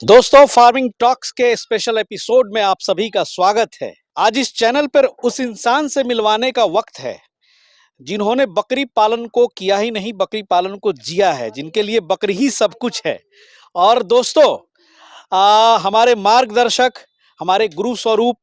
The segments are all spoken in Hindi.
दोस्तों, फार्मिंग टॉक्स के स्पेशल एपिसोड में आप सभी का स्वागत है। आज इस चैनल पर उस इंसान से मिलवाने का वक्त है जिन्होंने बकरी पालन को किया ही नहीं, बकरी पालन को जिया है, जिनके लिए बकरी ही सब कुछ है। और दोस्तों, हमारे मार्गदर्शक, हमारे गुरु स्वरूप,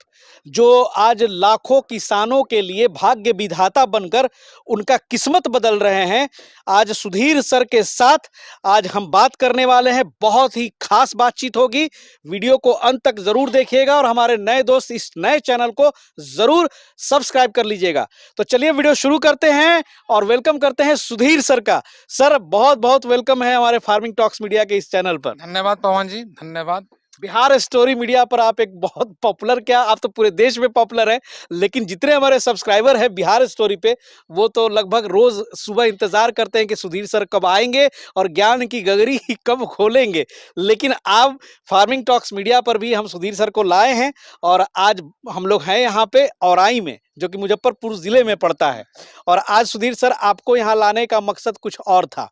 जो आज लाखों किसानों के लिए भाग्य विधाता बनकर उनका किस्मत बदल रहे हैं, आज सुधीर सर के साथ आज हम बात करने वाले हैं। बहुत ही खास बातचीत होगी। वीडियो को अंत तक जरूर देखिएगा और हमारे नए दोस्त इस नए चैनल को जरूर सब्सक्राइब कर लीजिएगा। तो चलिए वीडियो शुरू करते हैं और वेलकम करते हैं सुधीर सर का। सर, बहुत बहुत वेलकम है हमारे फार्मिंग टॉक्स मीडिया के इस चैनल पर। धन्यवाद पवन जी, धन्यवाद। बिहार स्टोरी मीडिया पर आप एक बहुत पॉपुलर, क्या आप तो पूरे देश में पॉपुलर हैं, लेकिन जितने हमारे सब्सक्राइबर हैं बिहार स्टोरी पे, वो तो लगभग रोज सुबह इंतजार करते हैं कि सुधीर सर कब आएंगे और ज्ञान की गगरी कब खोलेंगे। लेकिन आप फार्मिंग टॉक्स मीडिया पर भी हम सुधीर सर को लाए हैं और आज हम लोग हैं यहाँ पे औराई में, जो कि मुजफ्फरपुर जिले में पड़ता है। और आज सुधीर सर आपको यहाँ लाने का मकसद कुछ और था,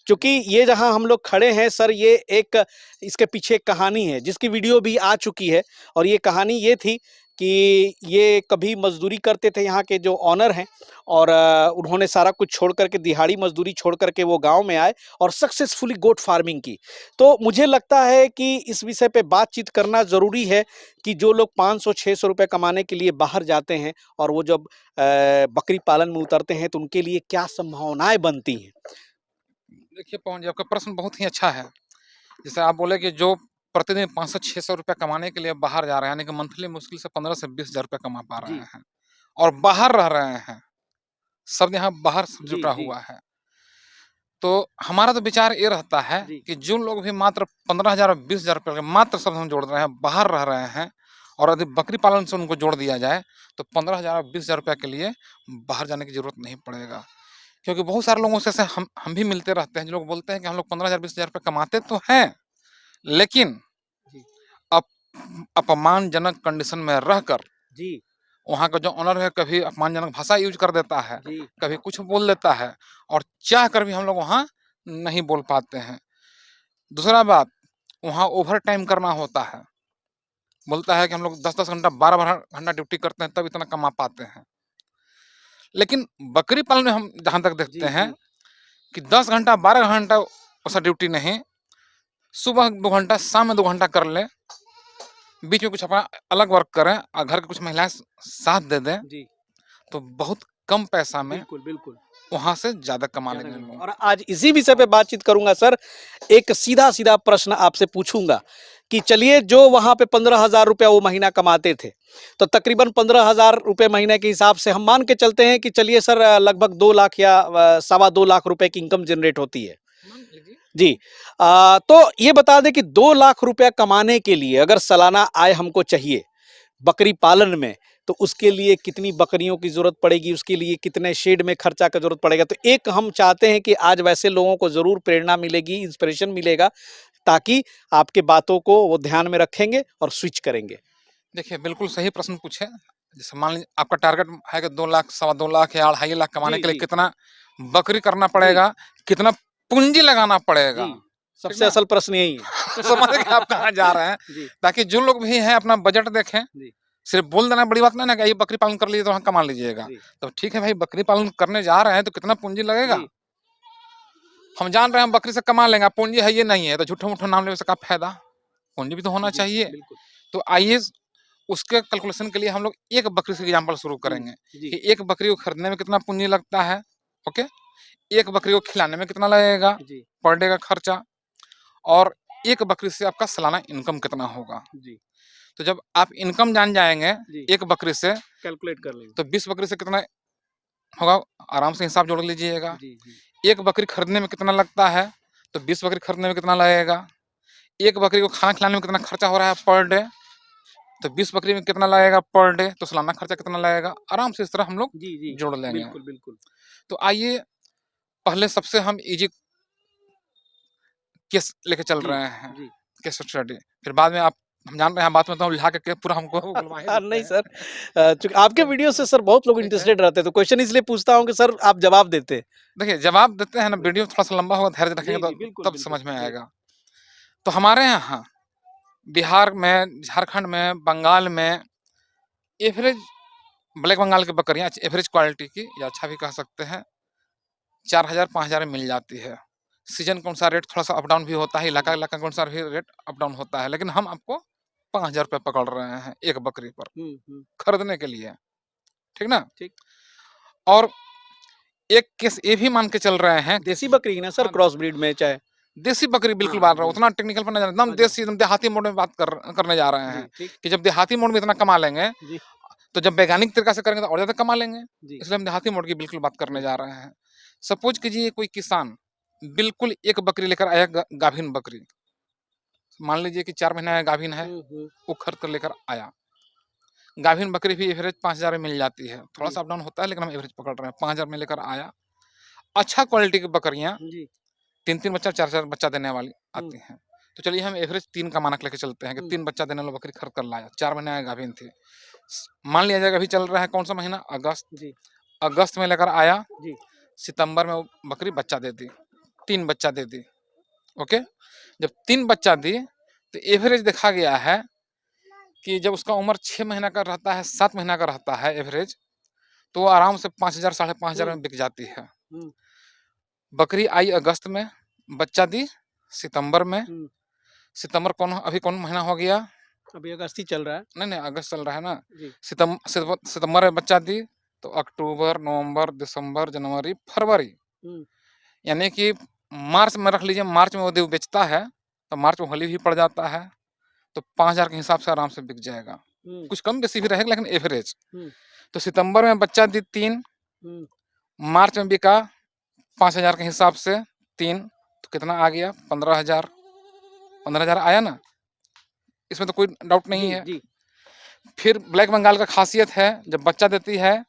क्योंकि ये जहाँ हम लोग खड़े हैं सर, ये एक, इसके पीछे एक कहानी है जिसकी वीडियो भी आ चुकी है। और ये कहानी ये थी कि ये कभी मजदूरी करते थे यहाँ के जो ऑनर हैं, और उन्होंने सारा कुछ छोड़ करके, दिहाड़ी मजदूरी छोड़ करके वो गांव में आए और सक्सेसफुली गोट फार्मिंग की। तो मुझे लगता है कि इस विषय पे बातचीत करना ज़रूरी है कि जो लोग 500-600 रुपये कमाने के लिए बाहर जाते हैं और वो जब बकरी पालन में उतरते हैं तो उनके लिए क्या संभावनाएं बनती हैं। देखिए पवन जी, आपका प्रश्न बहुत ही अच्छा है। जैसे आप बोले कि जो प्रतिदिन 500-600 रुपया कमाने के लिए बाहर जा रहे हैं, यानी कि मंथली मुश्किल से 15 से 20 हजार रुपया कमा पा रहे जी हैं और बाहर रह रहे हैं, सब यहाँ बाहर सब जी जुटा जी हुआ है। तो हमारा तो विचार ये रहता है जी कि जो लोग भी मात्र 15,000 और 20,000 रुपये मात्र शब्द हम जोड़ रहे हैं, बाहर रह रहे हैं, और यदि बकरी पालन से उनको जोड़ दिया जाए तो 15,000 और 20,000 रुपये के लिए बाहर जाने की जरूरत नहीं पड़ेगा। क्योंकि बहुत सारे लोगों से ऐसे हम भी मिलते रहते हैं, जो लोग बोलते हैं कि हम लोग 15,000 20,000 रुपये कमाते तो हैं, लेकिन जी अप अपमानजनक कंडीशन में रहकर जी वहाँ का जो ओनर है कभी अपमानजनक भाषा यूज कर देता है, जी कभी कुछ बोल देता है, और चाह कर भी हम लोग वहाँ नहीं बोल पाते हैं। दूसरा बात, वहाँ ओवर टाइम करना होता है। बोलता है कि हम लोग 10-10 घंटा 12-12 घंटा ड्यूटी करते हैं तब इतना कमा पाते हैं। लेकिन बकरी पालन में हम जहाँ तक देखते जी हैं जी कि 10 घंटा 12 घंटा वैसा ड्यूटी नहीं, सुबह 2 घंटा, शाम में 2 घंटा कर ले, बीच में कुछ अपना अलग वर्क करें और घर की कुछ महिलाएं साथ दे दें, जी तो बहुत कम पैसा में बिल्कुल बिल्कुल। वहां से ज्यादा कमा ज्यादा लेंगे मिलता है। लोग। और आज इसी विषय पे बातचीत करूंगा सर। एक सीधा सीधा प्रश्न आपसे पूछूंगा कि चलिए, जो वहां पे 15,000 रुपया वो महीना कमाते थे, तो तकरीबन 15,000 रुपये महीने के हिसाब से हम मान के चलते हैं कि चलिए सर, लगभग 2 लाख या 2.25 लाख रुपए की इनकम जनरेट होती है। मान लीजिए। जी। तो ये बता दें कि 2 लाख रुपया कमाने के लिए अगर सालाना आय हमको चाहिए बकरी पालन में, तो उसके लिए कितनी बकरियों की जरूरत पड़ेगी, उसके लिए कितने शेड में खर्चा का जरूरत पड़ेगा। तो एक हम चाहते हैं कि आज वैसे लोगों को जरूर प्रेरणा मिलेगी, इंस्पिरेशन मिलेगा, ताकि आपके बातों को वो ध्यान में रखेंगे और स्विच करेंगे। देखिए, बिल्कुल सही प्रश्न पूछे। जैसे मान लीजिए आपका टारगेट है कि 2 लाख, 2.25 लाख या 2.5 लाख कमाने जी के लिए जी कितना बकरी करना जी पड़ेगा, कितना पूंजी लगाना जी। पड़ेगा, ठीक सबसे ना? असल प्रश्न यही है। समझ गए आप कहाँ जा रहे हैं, जी ताकि जो लोग भी हैं अपना बजट देखें। जी सिर्फ बोल देना बड़ी बात नहीं ना कि ये बकरी पालन कर लीजिए तो वहाँ कमा लीजिएगा। जी तो ठीक है भाई, बकरी पालन करने जा रहे हैं तो कितना पूंजी लगेगा? जी हम जान रहे हैं हम बकरी से कमा लेंगे, पूंजी है ये नहीं है, तो झूठा-मूठा नाम लेने से क्या फायदा? पूंजी भी तो होना जी चाहिए। बिल्कुल। तो आइए उसके कैलकुलेशन के लिए हम लोग एक बकरी से एग्जांपल शुरू जी करेंगे जी कि एक बकरी को खरीदने में कितना पूंजी लगता है। ओके, एक बकरी को खिलाने में कितना लगेगा, जी पर डे का खर्चा, और एक बकरी से आपका सालाना इनकम कितना होगा। जी तो जब आप इनकम जान जाएंगे जी एक बकरी से, कैलकुलेट कर लेंगे। तो 20 बकरी से कितना होगा, आराम से हिसाब जोड़ लीजिएगा। जी जी एक बकरी खरीदने में कितना लगता है, तो 20 बकरी खरीदने में कितना लगेगा। एक बकरी को खाना खिलाने में कितना खर्चा हो रहा है पर डे, तो 20 बकरी में कितना लगेगा पर डे, तो सालाना खर्चा कितना लगेगा। आराम से इस तरह हम लोग जी जी जोड़ लेंगे। बिल्कुल बिल्कुल। तो आइए पहले सबसे हम इजी केस लेके चल जी रहे हैं, जी केस स्टडी। फिर बाद में आप, हम जान रहे हैं बात में तो लिखा के पूरा हमको बुलवा ही देते नहीं हैं। सर, चूंकि आपके वीडियो से सर बहुत लोग ठीक है, इंटरेस्टेड रहते हैं, तो क्वेश्चन इसलिए पूछता हूं कि सर आप जवाब देते हैं। देखिए जवाब देते हैं ना, वीडियो थोड़ा सा लंबा होगा, धैर्य जी रखेंगे तो जी बिल्कुल तब बिल्कुल समझ में जी आएगा। तो हमारे यहाँ बिहार में, झारखंड में, बंगाल में एवरेज ब्लैक बंगाल की बकरियां एवरेज क्वालिटी की या अच्छा भी कह सकते हैं 4000 5000 में मिल जाती है। सीजन के अनुसार रेट थोड़ा सा अप डाउन भी होता है, इलाका इलाका के अनुसार भी रेट अप डाउन होता है, लेकिन हम आपको 5000 रुपये पकड़ रहे हैं एक बकरी पर खरीदने के लिए, ठीक ना। ठीक। और एक केस ये भी मान के चल रहे हैं, देसी बकरी ना सर, हाँ, क्रॉस ब्रीड में चाहे देसी बकरी बिल्कुल हाँ, बात रहा हूँ, उतना टेक्निकल पर नहीं जाना, एकदम अच्छा। देसी एकदम देहाती मोड में बात करने जा रहे हैं जी, ठीक। कि जब देहाती मोड में इतना कमा लेंगे जी, तो जब वैज्ञानिक तरीका से करेंगे तो और ज्यादा कमा लेंगे, जी। इसलिए हम देहाती मोड की बिल्कुल बात करने जा रहे हैं। सपोज कीजिए कोई किसान बिल्कुल एक बकरी लेकर आया, गाभिन बकरी, मान लीजिए कि 4 महीना गाभिन है, वो खरीद कर लेकर आया। गाभिन बकरी भी एवरेज 5000 में मिल जाती है, थोड़ा जी। सा अप डाउन होता है, लेकिन हम एवरेज पकड़ रहे हैं। 5000 में लेकर आया, अच्छा क्वालिटी की बकरियां जी। 3-3 बच्चा 4-4 बच्चा देने वाली हुँ, आती हैं। तो चलिए हम एवरेज 3 का मानक लेके चलते हैं कि हुँ। 3 बच्चा देने वाला बकरी खरीद कर लाया, 4 महीने गाभिन थी। मान लिया जाएगा अभी चल रहा है कौन सा महीना, अगस्त। जी, अगस्त में लेकर आया, जी। सितंबर में वो बकरी बच्चा दे दी, 3 बच्चा दे दी। ओके, जब 3 बच्चा दी तो एवरेज देखा गया है कि जब उसका उम्र 6 महीना का रहता है, 7 महीना का रहता है एवरेज, तो वो आराम से 5000 साढ़े 5000 हुँ, में बिक जाती है। हुँ, बकरी आई अगस्त में, बच्चा दी सितंबर में। हुँ। सितंबर अभी कौन महीना हो गया? अभी अगस्त ही चल रहा है। नहीं, नहीं, अगस्त चल रहा है ना। जी। सितंबर में बच्चा दी तो अक्टूबर, नवंबर, दिसंबर, जनवरी, फरवरी, हुँ, यानी कि मार्च में रख लीजिए, मार्च में वो बेचता है तो मार्च में होली भी पड़ जाता है, तो 5000 के हिसाब से आराम से बिक जाएगा। हुँ, कुछ कम बेसी भी रहेगा लेकिन एवरेज। हुँ, तो सितंबर में बच्चा दी 3, हुँ, मार्च में बिका 5000 के हिसाब से 3, तो कितना आ गया? 15000। 15000 आया ना, इसमें तो कोई डाउट नहीं जी, है। जी। फिर ब्लैक बंगाल का खासियत है, जब बच्चा देती है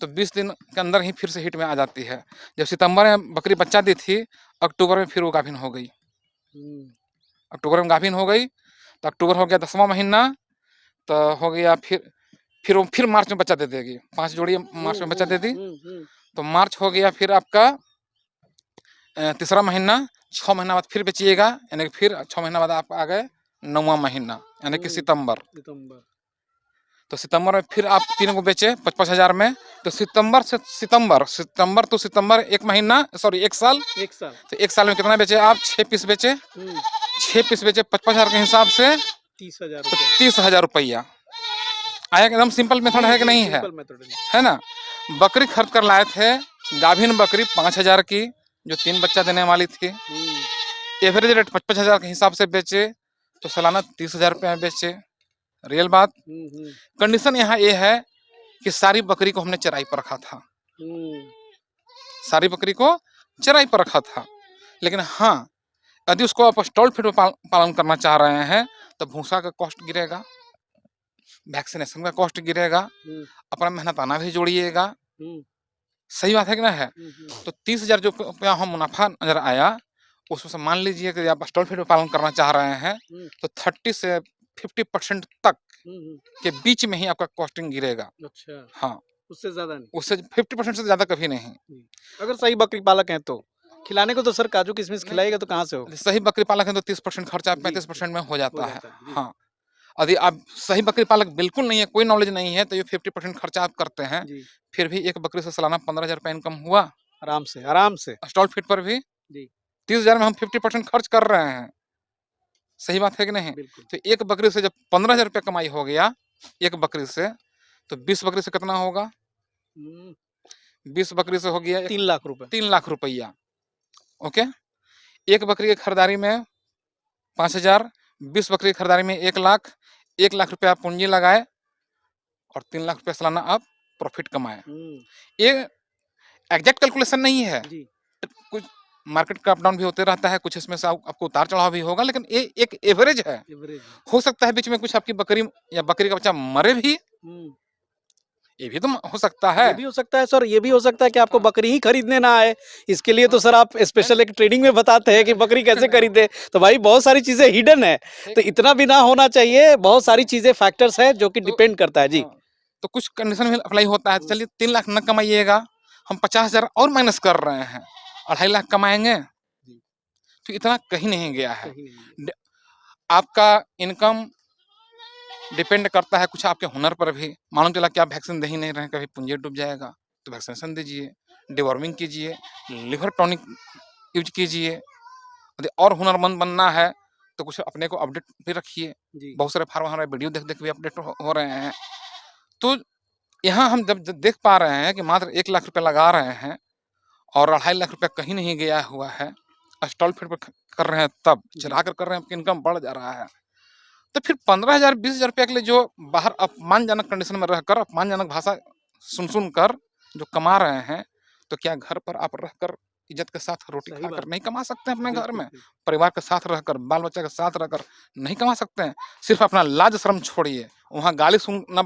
तो 20 दिन के अंदर ही फिर से हिट में आ जाती है। जब सितंबर में बकरी बच्चा दी थी, अक्टूबर में फिर वो गाभिन हो गई। हुँ, अक्टूबर में गाभिन हो गई तो अक्टूबर हो गया 10वां महीना, तो हो गया फिर वो फिर मार्च में बच्चा दे देगी। 5 जोड़ी हुँ, मार्च में बच्चा हुँ, दे दी, हुँ, हुँ, तो मार्च हो गया फिर आपका तीसरा महीना। 6 महीना बाद फिर बेचिएगा, यानी कि फिर 6 महीना बाद आप आ गए 9वां महीना, यानी कि हुँ। सितंबर। सितंबर। तो सितंबर में फिर आप 3 को बेचे 55,000 में। तो सितंबर से सितंबर टू सितंबर 1 महीना, सॉरी 1 साल। 1 साल। तो 1 साल में कितना बेचे आप? 6 पीस बेचे। हुँ, 6 पीस बेचे 55,000 के हिसाब से, 30,000 तो रुपए। 30,000 रुपया आया। एकदम सिंपल मेथड जी, है कि जी, नहीं है? सिंपल मेथड है। है ना। बकरी खरीद कर लाए थे, गाभिन बकरी 5000 की, जो 3 बच्चा देने वाली थी। हुँ, एवरेज रेट 55,000 के हिसाब से बेचे, तो सालाना 30,000 रुपये में बेचे। रियल बात। हुँ, हुँ, कंडीशन यहाँ ये है कि सारी बकरी को हमने चराई पर रखा था, हुँ, सारी बकरी को चराई पर रखा था। लेकिन हाँ, यदि उसको आप स्टॉल फीड में पालन करना चाह रहे हैं तो भूसा का कॉस्ट गिरेगा, वैक्सीनेशन का कॉस्ट गिरेगा, हुँ, अपना मेहनताना भी जोड़िएगा। हुँ, सही बात है कि ना है। हुँ, हुँ, तो 30,000 जो रुपया हम मुनाफा नजर आया, उसमें से मान लीजिए कि आप स्टॉल फीड में पालन करना चाह रहे हैं हुँ, तो 30 से 50% तक हुँ, हुँ। के बीच में ही आपका कॉस्टिंग गिरेगा। अच्छा, हाँ, उससे ज़्यादा नहीं। उससे 50% से ज्यादा कभी नहीं। जी। अगर सही बकरी पालक हैं तो? खिलाने को तो सर काजू किशमिश खिलाएगा तो कहाँ से होगा? सही बकरी पालक है तो 30% खर्चा जी, जी, 35% में हो हो जाता है। जाता है। जी, हाँ, यदि आप सही बकरी पालक बिल्कुल नहीं है, कोई नॉलेज नहीं है, तो ये 50% खर्चा आप करते हैं, जी, फिर भी एक बकरी से सालाना 15,000 रुपया इनकम हुआ। आराम से, आराम से। स्टॉल फीड पर भी जी, 30,000 में हम 50% खर्च कर रहे हैं। सही बात है कि नहीं? बिल्कुल। तो एक बकरी से जब 15,000 रुपया कमाई हो गया, एक बकरी से, तो 20 बकरी से कितना होगा? हुँ, 20 बकरी से हो गया 3 लाख रुपए। 3 लाख रुपया। ओके? एक बकरी की खरीदारी में 5,000, 20 बकरी की खरीदारी में 1 लाख, 1 लाख रुपया आप पूंजी लगाए और 3 लाख रुपया सालाना आप प्रॉफिट कमाए। हुँ, ये एग्जैक्ट कैलकुलेशन नहीं है। जी, कुछ मार्केट का अप डाउन भी होते रहता है, कुछ इसमें से आपको उतार चढ़ाव भी होगा, लेकिन ये एक एवरेज है। एवरेज है। हो सकता है बीच में कुछ आपकी बकरी या बकरी का बच्चा मरे भी, हुँ, ये भी तो हो सकता है। ये भी हो सकता है सर, ये भी हो सकता है कि आपको हाँ, बकरी ही खरीदने ना आए। इसके लिए तो हाँ, सर आप नहीं, स्पेशल एक ट्रेनिंग में बताते हैं कि बकरी कैसे नहीं, खरीदें। तो भाई बहुत सारी चीज़ें हिडन है। तो ठीक है। इतना भी ना होना चाहिए, बहुत सारी चीज़ें फैक्टर्स हैं जो कि तो डिपेंड करता है। जी। हाँ, तो कुछ कंडीशन में अप्लाई होता है। हुँ, चलिए 3 लाख न कमाइएगा, हम 50,000 और माइनस कर रहे हैं, 2.5 लाख कमाएँगे, जी, तो इतना कहीं नहीं गया है। कहीं नहीं है। ड आपका इनकम डिपेंड करता है कुछ आपके हुनर पर भी। मालूम चला कि आप वैक्सीन दे ही नहीं रहे हैं, कभी पूंजी डूब जाएगा, तो वैक्सीनेशन दीजिए, डिवॉर्मिंग कीजिए, लिवर टॉनिक यूज कीजिए। यदि और हुनरमंद बनना है तो कुछ अपने को अपडेट भी रखिए। जी। बहुत सारे फार्मर हमारे वीडियो देख देख भी अपडेट हो रहे हैं। तो यहाँ हम जब जब देख पा रहे हैं कि मात्र 1 लाख रुपया लगा रहे हैं और 2.5 लाख रुपया कहीं नहीं गया हुआ है, स्टॉल फीड पर कर रहे हैं, तब जी। चला कर रहे हैं, आपकी इनकम बढ़ जा रहा है। तो फिर 15,000 20,000 रुपया के लिए जो बाहर अपमानजनक कंडीशन में रहकर, अपमानजनक भाषा सुन कर जो कमा रहे हैं, तो क्या घर पर आप रहकर इज्जत के साथ रोटी सही खाकर बात। नहीं कमा सकते हैं अपने घर बिल्कुल, में? बिल्कुल। परिवार के साथ रहकर, बाल बच्चा के साथ रहकर नहीं कमा सकते हैं? सिर्फ अपना लाज शर्म छोड़िए, वहाँ गाली सुनना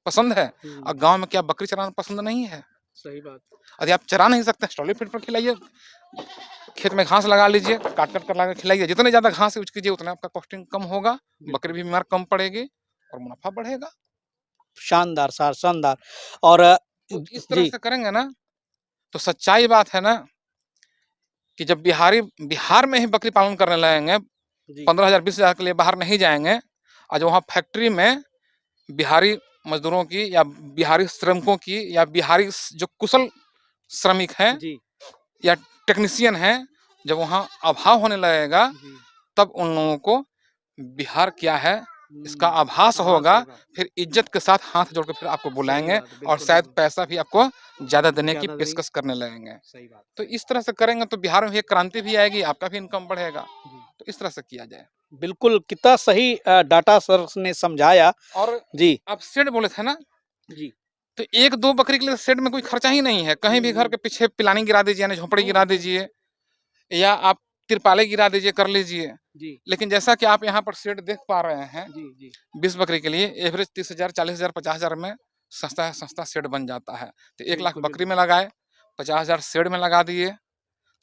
पसंद है और गाँव में क्या बकरी चराना पसंद नहीं है? सही बात। यदि आप चरा नहीं सकते, स्टॉली फीड पर खिलाइए, खेत में घास लगा लीजिए, काट-काट कर ला के खिलाइए। जितने ज़्यादा घास यूज़ कीजिए उतना आपका कॉस्टिंग कम होगा, बकरी भी बीमार कम पड़ेगी और मुनाफ़ा बढ़ेगा। शानदार, शानदार। और तो इस तरह जी। से करेंगे ना, तो सच्चाई बात है ना कि जब बिहार में ही बकरी पालन करने लगेंगे, जी। 15,000 20,000 के लिए बाहर नहीं जाएँगे और जो वहाँ फैक्ट्री में बिहारी मज़दूरों की या बिहारी श्रमिकों की या बिहारी जो कुशल श्रमिक हैं जी। या टेक्नीशियन हैं, जब वहाँ अभाव होने लगेगा, जी। तब उन लोगों को बिहार क्या है इसका हुँ, आभास आभास होगा। होगा। फिर इज्जत के साथ हाथ जोड़ के फिर आपको सही बुलाएँगे बात है, और बिल्कुल, शायद बिल्कुल। पैसा भी आपको ज़्यादा देने की ज़्यादा देंगे। पेशकश करने लगेंगे। सही बात। तो इस तरह से करेंगे तो बिहार में भी एक क्रांति भी आएगी, आपका भी इनकम बढ़ेगा। जी। तो इस तरह से किया जाए। बिल्कुल, कितना सही डाटा सर ने समझाया। और जी। आप शेड बोले थे ना, जी। तो 1-2 बकरी के लिए शेड में कोई खर्चा ही नहीं है। कहीं हुँ, भी घर हुँ। के पीछे पिलानी गिरा दीजिए, यानी झोपड़ी हुँ, गिरा हुँ। दीजिए या आप तिरपालें गिरा दीजिए, कर लीजिए। जी। लेकिन जैसा कि आप यहाँ पर शेड देख पा रहे हैं, जी, जी। 20 बकरी के लिए एवरेज 30,000, 40,000, 50,000 में सस्ता सस्ता शेड बन जाता है। तो 1 लाख बिल्कुल, बकरी बिल्कुल। में लगाए, 50,000 शेड में लगा दिए,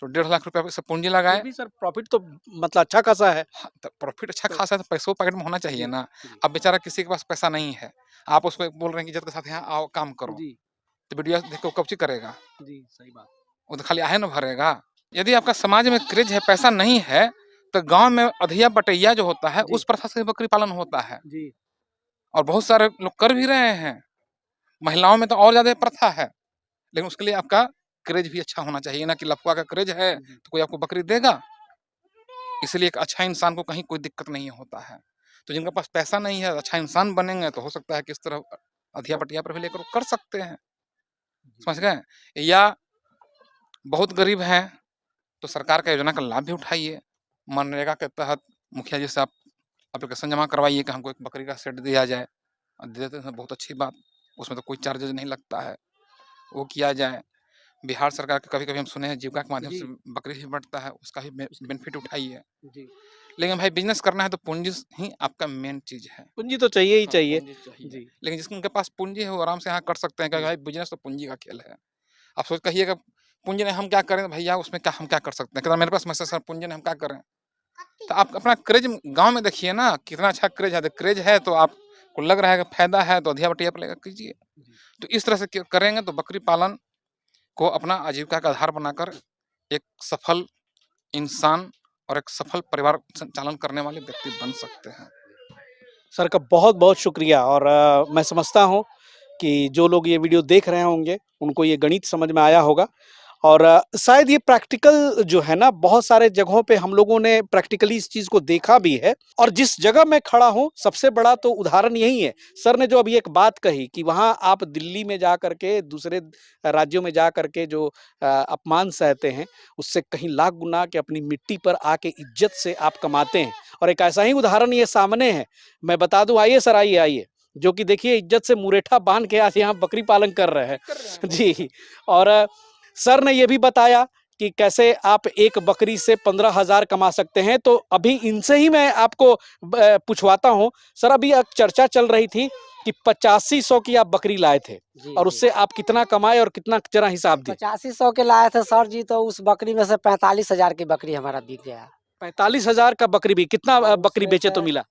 तो 1.5 लाख रुपया से पूँजी फिर लगाए। भी सर प्रॉफ़िट तो मतलब अच्छा खासा है। हाँ, तो प्रॉफ़िट अच्छा तो खासा है, तो पैसों पॉकेट में होना चाहिए जी, ना। जी। अब बेचारा किसी के पास पैसा नहीं है, आप उसको बोल रहे हैं कि इज़्ज़त के साथ यहाँ आओ, काम करो, जी, तो वीडियो देख के वो कब ची करेगा? जी, सही बात। वो तो खाली आहे ना भरेगा। यदि आपका समाज में क्रेज़ है, पैसा नहीं है, तो गाँव में अधिया-बटैया जो होता है, जी, उस प्रथा से बकरी पालन होता है जी, और बहुत सारे लोग कर भी रहे हैं। महिलाओं में तो और ज़्यादा प्रथा है, लेकिन उसके लिए आपका क्रेज़ भी अच्छा होना चाहिए ना कि लफुआ का क्रेज़ है, जी। तो कोई आपको बकरी देगा? इसलिए एक अच्छा इंसान को कहीं कोई दिक्कत नहीं होता है। तो जिनके पास पैसा नहीं है, अच्छा इंसान बनेंगे, तो हो सकता है कि इस तरह अधिया-बटैया पर भी लेकर वो कर सकते हैं, समझ गए? या बहुत गरीब हैं, तो सरकार का योजना का लाभ भी उठाइए। मनरेगा के तहत मुखिया जी से आप एप्लीकेशन जमा करवाइए कि हमको एक बकरी का सेट दिया जाए। दे देते हैं, बहुत अच्छी बात, उसमें तो कोई चार्जेज़ नहीं लगता है, वो किया जाए। बिहार सरकार के कभी-कभी हम सुने हैं जीविका के माध्यम से जी, बकरी भी बढ़ता है, उसका भी उसका बेनिफिट उठाइए। जी। लेकिन भाई बिज़नेस करना है तो पूँजी ही आपका मेन चीज़ है। पूँजी तो चाहिए ही हाँ, चाहिए। पूँजी चाहिए। जी, लेकिन जिसके पास पूँजी है वो आराम से यहाँ कर सकते हैं क्योंकि जी, भाई बिज़नेस तो पूँजी का खेल है। आप सोच कहिएगा पूँजी नहीं हम क्या करें भैया उसमें क्या हम क्या कर सकते हैं? कहता मेरे पास मैसेज है पूँजी नहीं हम क्या करें? तो आप अपना क्रेज़ गाँव में देखिए ना कितना अच्छा क्रेज़ है। क्रेज़ है तो आपको लग रहा है कि फ़ायदा है तो अधिया-बटैया पे लगा कीजिए। जी। तो इस तरह से करेंगे तो बकरी पालन को अपना आजीविका का आधार बनाकर एक सफल इंसान और एक सफल परिवार संचालन करने वाले व्यक्ति बन सकते हैं। सर का बहुत-बहुत शुक्रिया। और मैं समझता हूँ कि जो लोग ये वीडियो देख रहे होंगे, उनको ये गणित समझ में आया होगा। और शायद ये प्रैक्टिकल जो है ना, बहुत सारे जगहों पे हम लोगों ने प्रैक्टिकली इस चीज़ को देखा भी है। और जिस जगह मैं खड़ा हूँ, सबसे बड़ा तो उदाहरण यही है। सर ने जो अभी एक बात कही कि वहाँ आप दिल्ली में जा कर के, दूसरे राज्यों में जा कर के जो अपमान सहते हैं, उससे कहीं लाख गुना के अपनी मिट्टी पर आके इज़्ज़त से आप कमाते हैं। और एक ऐसा ही उदाहरण ये सामने है। मैं बता दूँ, आइए सर, आइए, आइए। जो कि देखिए इज़्ज़त से मुरेठा बाँध के आज यहाँ बकरी पालन कर रहे हैं। कर रहे हैं जी। और सर ने ये भी बताया कि कैसे आप एक बकरी से 15,000 कमा सकते हैं। तो अभी इनसे ही मैं आपको पूछवाता हूँ। सर, अभी एक चर्चा चल रही थी कि 8500 की आप बकरी लाए थे जी, और जी। उससे आप कितना कमाए और कितना जरा हिसाब दिए? 8500 के लाए थे सर जी, तो उस बकरी में से 45,000 की बकरी हमारा बिक गया। 45,000 का बकरी भी कितना हाँ, बकरी उसमें बेचे से तो मिला?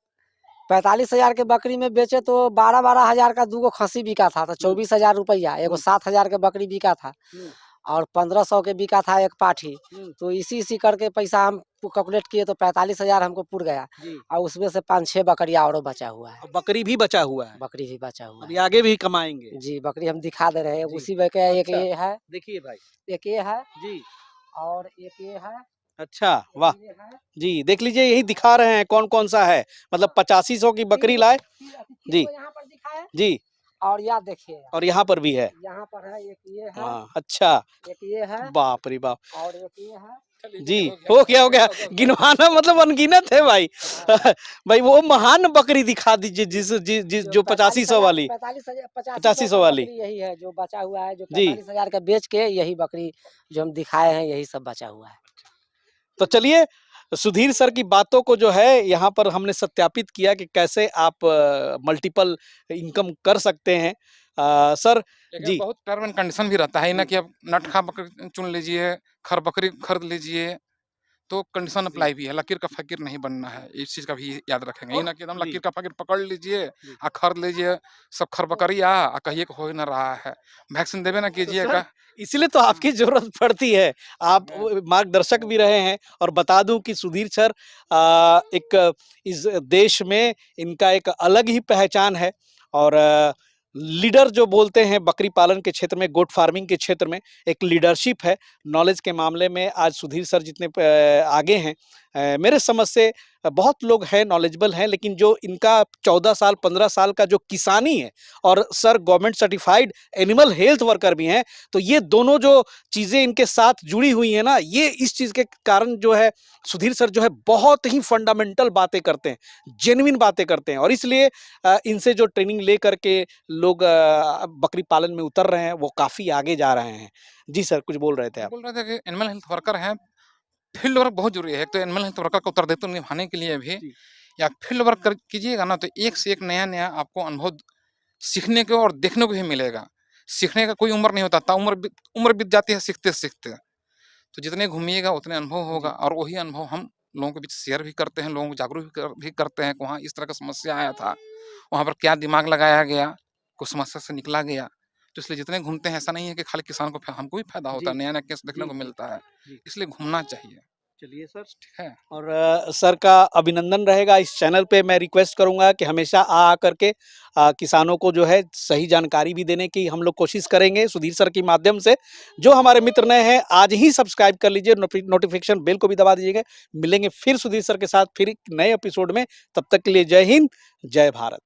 45,000 के बकरी में बेचे तो 12-12 हज़ार का 2 गो खस्सी बिका था, तो हुँ, 24,000 रुपया। एगो हुँ, 7,000 के बकरी बिका था। हुँ। और 1500 के बिका था एक पाठी। हुँ, तो इसी करके पैसा हम कैलकुलेट किए तो 45,000 हमको पुर गया। जी। और उसमें से 5-6 बकरियाँ और बचा हुआ है। और बकरी भी बचा हुआ है। बकरी भी बचा हुआ अभी है। आगे भी कमाएँगे। जी, बकरी हम दिखा दे रहे हैं। जी। उसी में का एक अच्छा, ये है, देखिए भाई। एक ये है जी। और एक ये है, अच्छा, एक वाह! ये है। जी, देख लीजिए यही दिखा रहे हैं कौन-कौन सा है। मतलब 8500 की 3 बकरी गो लाए। 3 जी, गो यहाँ पर दिखा है जी और यह देखिए और यहाँ पर भी है। यहाँ पर है, एक ये है, हाँ, अच्छा। एक ये है बाप रे बाप! और एक ये है। चलिए जी, चलिए हो गया। गिनवाना मतलब अनगिनत है भाई। हाँ। भाई वो महान बकरी दिखा दीजिए जिस जो जो 8500 45,000, वाली, 45,000, 8500 8500 का वाली। बकरी यही है जो बचा हुआ है। जो जी, 45,000 का बेच के यही बकरी जो हम दिखाए हैं, यही सब बचा हुआ है। तो चलिए सुधीर सर की बातों को जो है यहाँ पर हमने सत्यापित किया कि कैसे आप मल्टीपल इनकम कर सकते हैं। सर लेकिन जी, बहुत टर्म एंड कंडीशन भी रहता है ना जी, कि अब नटखा बकरी चुन लीजिए, खर बकरी खरीद लीजिए, तो कंडीशन जी, अप्लाई भी है। लकीर का फ़कीर नहीं बनना है, इस चीज़ का भी याद रखेंगे। ये ना कि एकदम जी, लकीर का फ़कीर पकड़ लीजिए जी। खरीद लीजिए, सब खर बकरी कहिए कि हो ही ना रहा है। वैक्सीन देबे ना तो सर कीजिएगा। इसीलिए तो हाँ, आपकी ज़रूरत पड़ती है। आप हाँ, मार्गदर्शक भी रहे हैं और बता दूँ कि सुधीर सर एक इस देश में इनका एक अलग ही पहचान है और लीडर जो बोलते हैं बकरी पालन के क्षेत्र में, गोट फार्मिंग के क्षेत्र में एक लीडरशिप है। नॉलेज के मामले में आज सुधीर सर जितने आगे हैं मेरे समझ से बहुत लोग हैं नॉलेजेबल हैं लेकिन जो इनका 14 साल 15 साल का जो किसानी है और sir government certified animal health worker भी हैं, तो ये दोनों जो चीज़ें इनके साथ जुड़ी हुई हैं ना, ये इस चीज़ के कारण जो है सुधीर सर जो है बहुत ही फंडामेंटल बातें करते हैं, जेन्युइन बातें करते हैं और इसलिए इनसे जो ट्रेनिंग ले कर के लोग बकरी पालन में उतर रहे हैं, वो काफ़ी आगे जा रहे हैं। जी सर, कुछ बोल रहे थे मैं आप? बोल रहा था कि एनिमल हेल्थ वर्कर हैं, फील्ड वर्क बहुत ज़रूरी है। एक तो एनिमल हेल्थ वर्कर का उत्तरदायित्व निभाने के लिए भी जी, या फील्ड वर्क कर कीजिएगा ना, तो एक से एक नया-नया आपको अनुभव सीखने को और देखने को भी मिलेगा। सीखने का कोई उम्र नहीं होता, उम्र बीत जाती है सीखते-सीखते। तो जितने घूमिएगा उतने अनुभव होगा जी, और वही अनुभव हम लोगों के बीच शेयर भी करते हैं, लोगों को जागरूक भी करते हैं कि वहाँ इस तरह का समस्या आया था, वहाँ पर क्या दिमाग लगाया गया, कुछ समस्या से निकला गया। तो इसलिए जितने घूमते हैं ऐसा नहीं है कि खाली किसान को हमको भी फायदा होता जी, है, नया-नया केस देखने जी, को जी, मिलता है, जी। इसलिए घूमना चाहिए। चलिए सर ठीक है? और सर का अभिनंदन रहेगा इस चैनल पे मैं रिक्वेस्ट करूंगा कि हमेशा आ करके किसानों को जो है सही जानकारी भी देने की हम लोग कोशिश करेंगे सुधीर सर के माध्यम से जो हमारे मित्र नए हैं आज ही सब्सक्राइब कर लीजिए नोटिफिकेशन बेल को भी दबा दीजिएगा मिलेंगे फिर सुधीर सर के साथ फिर एक नए एपिसोड में तब तक के लिए जय हिंद जय भारत।